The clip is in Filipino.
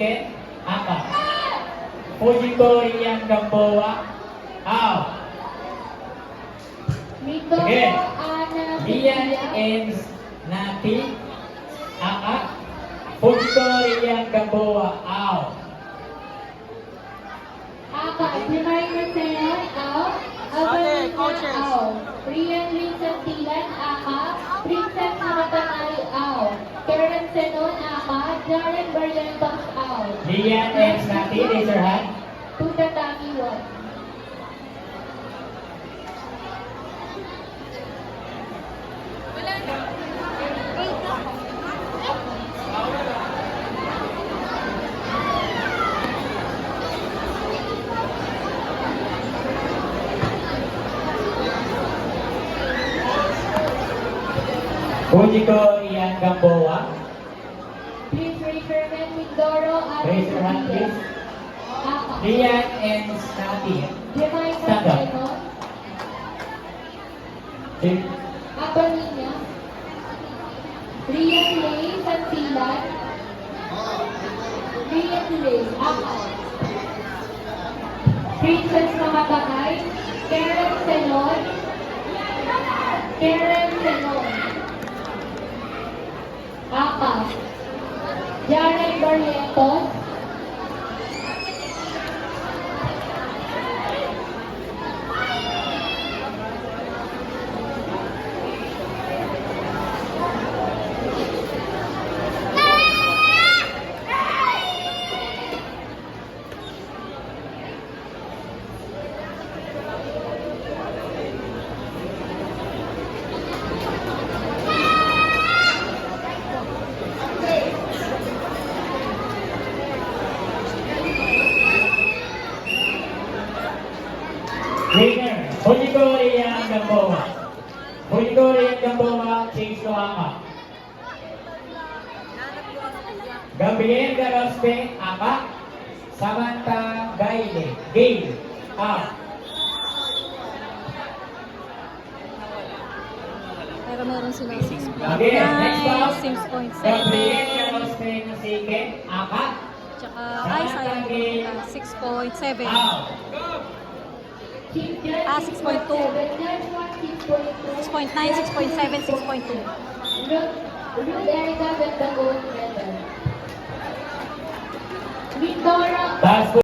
Apa? Fujiko yang Gamboa. Out. Again. Rian and Nati. Aka. Fujiko yang Gamboa. Out. Aka, Jemai Marcelo, out. Avelina, out. Rian Vincent Tilan, aka. Princess Namatanay, out. Karen Senon, aka. Jaren Barrientos, out. Rian and Nati, raise your hand. Tutatami, 1. Fujiko yang Gamboa. Please raise your hand, Mindoro, Raise your hand, please. Aka. Rian and Nati. Jemai Stand up. Marcelo, Sim- Avelina. Rian Lay, Santilan. Rian Lay, aka. Princess Namatanay, Karen Senon. Karen Senon. Aka. Jaren Barrientos. Winner, Fujiko yang Gamboa. Fujiko yang Gamboa, change to Aka. Gabriel Garospe, Aka. Samantha Gayle, Gayle, out. Pero meron sila Again, next box. 6.7. Gabriel Garospe, Nasike, Aka. Tsaka, ay, sayang. 6.7. Out. Chief Judge, 6.2. Judge 1, 6.2. 6.9, 6.7, 6.2. Ruth Erica Bendagon, Mindoro. That's